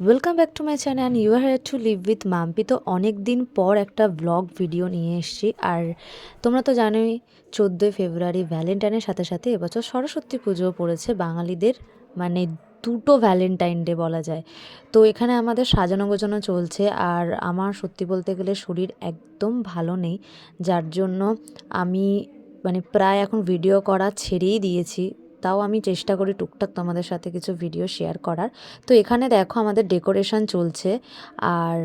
Welcome back to my channel and you are here to live with Mampi. তো অনেক দিন পর একটা ব্লগ ভিডিও নিয়ে এসেছি। আর তোমরা তো জানোই 14ই ফেব্রুয়ারি ভ্যালেন্টাইনের সাথে সাথে এবছর সরস্বতী পুজোও পড়েছে বাঙালিদের, মানে দুটো ভ্যালেন্টাইন ডে বলা যায়। তো এখানে আমাদের সাজানো গোছানো চলছে। আর আমার সত্যি বলতে গেলে শরীর একদম ভালো নেই, যার জন্য আমি প্রায় এখন ভিডিও করা ছেড়েই দিয়েছি। তাও আমি চেষ্টা করি টুকটাক তোমাদের সাথে কিছু ভিডিও শেয়ার করার। তো এখানে দেখো আমাদের ডেকোরেশন চলছে। আর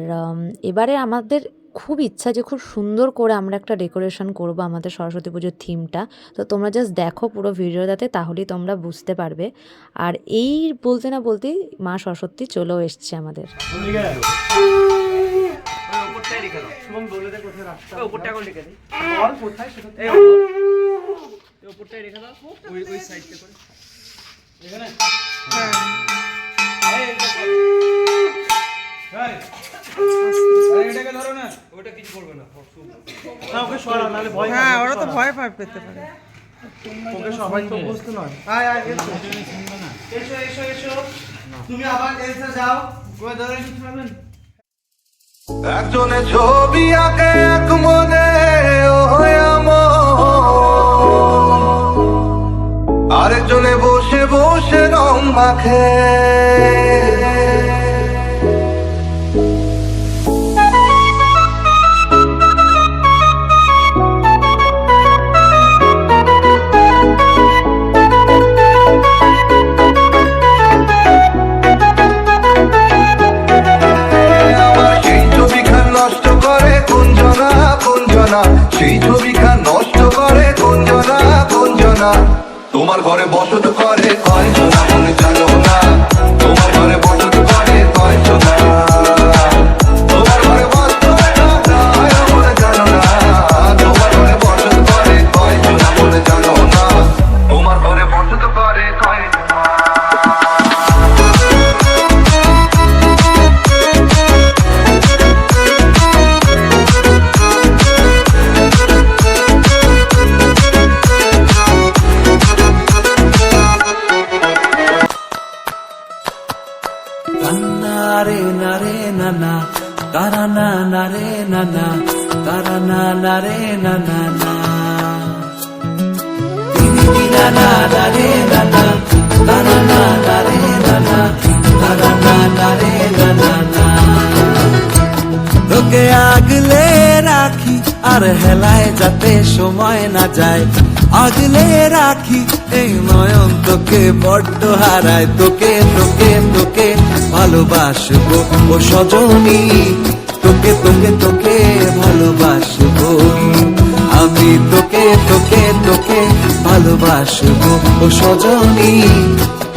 এবারে আমাদের খুব ইচ্ছা যে খুব সুন্দর করে আমরা একটা ডেকোরেশন করব আমাদের সরস্বতী পুজোর থিমটা। তো তোমরা জাস্ট দেখো পুরো ভিডিওটাতে, তাহলেই তোমরা বুঝতে পারবে। আর এই বলতে না বলতেই মা সরস্বতী চলেও এসছে আমাদের। ওরা তো ভয় পেতে পারে। সবাই তো বুঝতে নয়। তুমি আবার এসে যাও, একজনে ছবি আঁকে এক মনে আরেকজনে বসে বসে রং মাখে। সেই ছবিখান নষ্ট করে কোনজনা কোনজনা, তোমার ঘরে বসত করে কয়জনা মনে জানো না, তোমার ঘরে বসত করে কয়জনা, তোমার ঘরে বসত মনে জানো না, তোমার ঘরে বসত করে কয়জনা মনে জানো না, তোমার ঘরে বসত করে কয়জনা। Nare nare nana, tarana nare nana, tarana nare nana na. Tiri nana nare nana, tarana nare nana, tarana nare nana na. তোকে আগলে রাখি আর হেলায় যাতে সময় না যায়, আগলে রাখি এই নয়ন তোকে বড্ড হারায়, তোকে তোকে তোকে ভালোবাসবো ও সজনী, তোকে তোকে তোকে ভালোবাসবো আমি, তোকে তোকে তোকে ভালোবাসবো ও সজনী,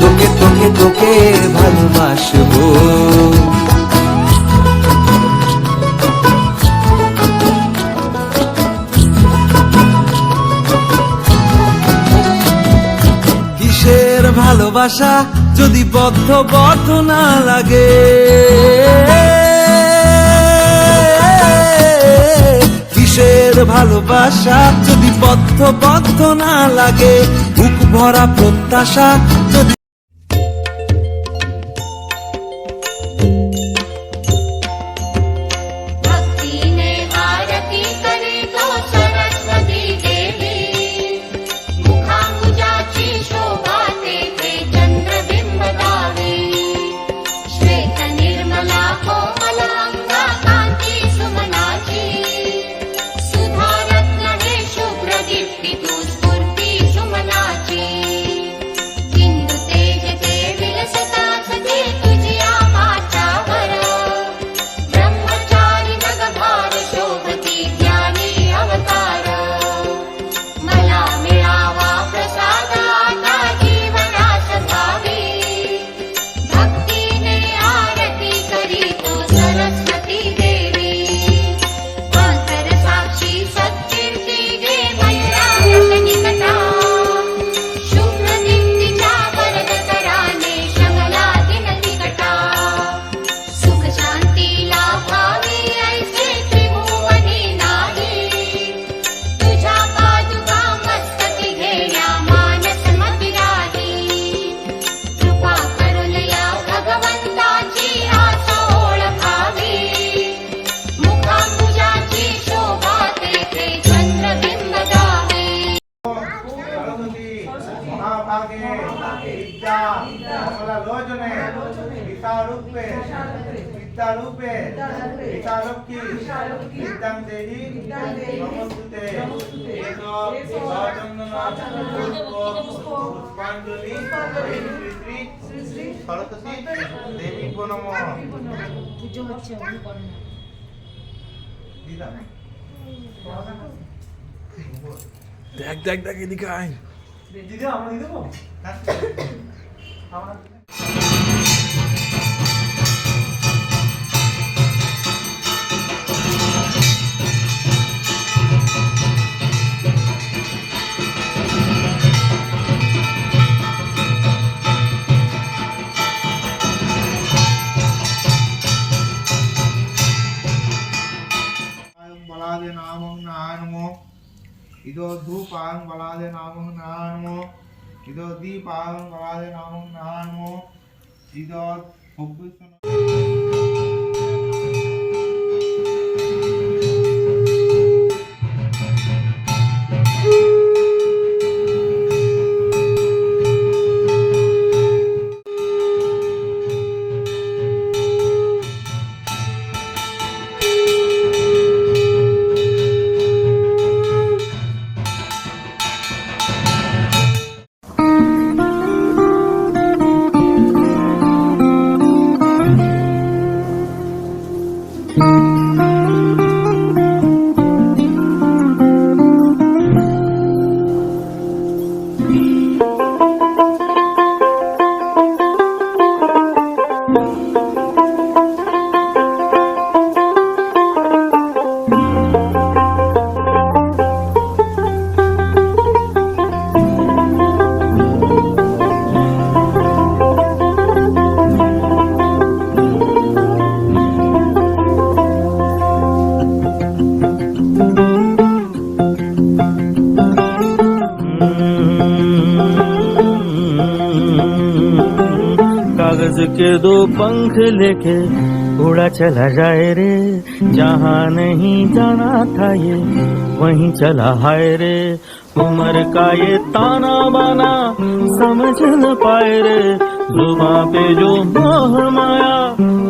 তোকে তোকে তোকে ভালোবাসবো। ভালোবাসা যদি বদ্ধ না লাগে, কিসের ভালোবাসা যদি বদ্ধ না লাগে, বুক ভরা প্রত্যাশা যদি चिन्ह মহাভাগে বিদ্যা কমলা লোচনে বিদ্যারূপে বিদ্যারূপে বিদ্যালক্ষ্মী বিদ্যাং দেহি নমস্তুতে এসব সচন্দন পুষ্প পুষ্পাঞ্জলি শ্রী শ্রী সরস্বতী দেবী নমঃ পুজো হচ্ছে উনি করেন না। দিলাম দেখ দেখ দেখ এদিকে আয়। দিদি আমরা দিয়ে দেবো আমার बलादे नामं नानमो इदो धूपां बलादे नामं नानमो इदो दीपां बलादे नामं नानमो इदो भुक्विसन कागज के दो पंख लेके उड़ा चला जाए रे, जहाँ नहीं जाना था ये वहीं चला हाय रे। उम्र का ये ताना बाना समझ न पाए रे, जुबां पे जो मोह माया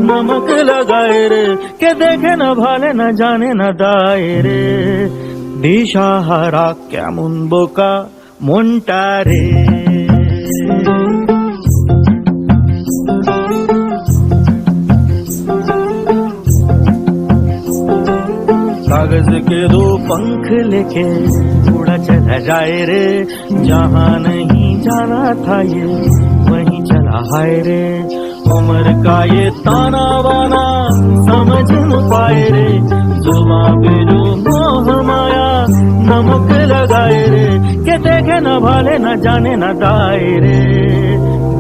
नमक लगाए रे, के देखे न भाले न जाने न दाए रे। दिशाहारा কেমন বোকা মনটা রে। कागज के दो पंख लेके उड़ा चला जाए रे, जहाँ नहीं जाना था ये वहीं चला हाय रे। उम्र का ये ताना बाना समझ न पाए रे, जुबां पे जो मोह माया नमक लगाए रे, के देखे न भाले न जाने न दाए रे।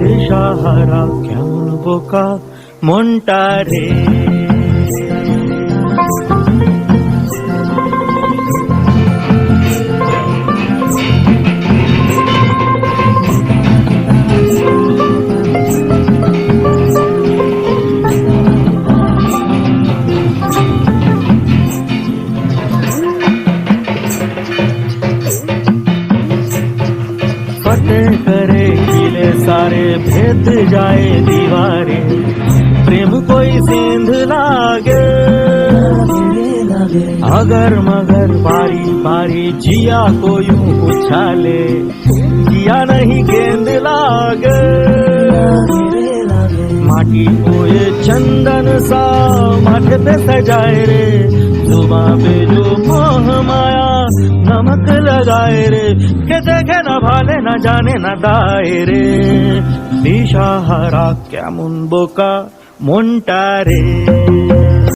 दिशाहारा কেমন বোকা মনটা রে। फतेह करे किले सारे भेद जाए दीवारें, प्रेम कोई सेंध लागे अगर मगर बारी बारी जिया को यूं उछाले, जिया नहीं गेंद लागे। माटी को ये चंदन सा माथे पे सजाए रे, जुबां पे जो मोह माया नमक लगाए रे, के देखे न भाले न जाने न दाए रे। दिशाहारा কেমন বোকা মনটা রে।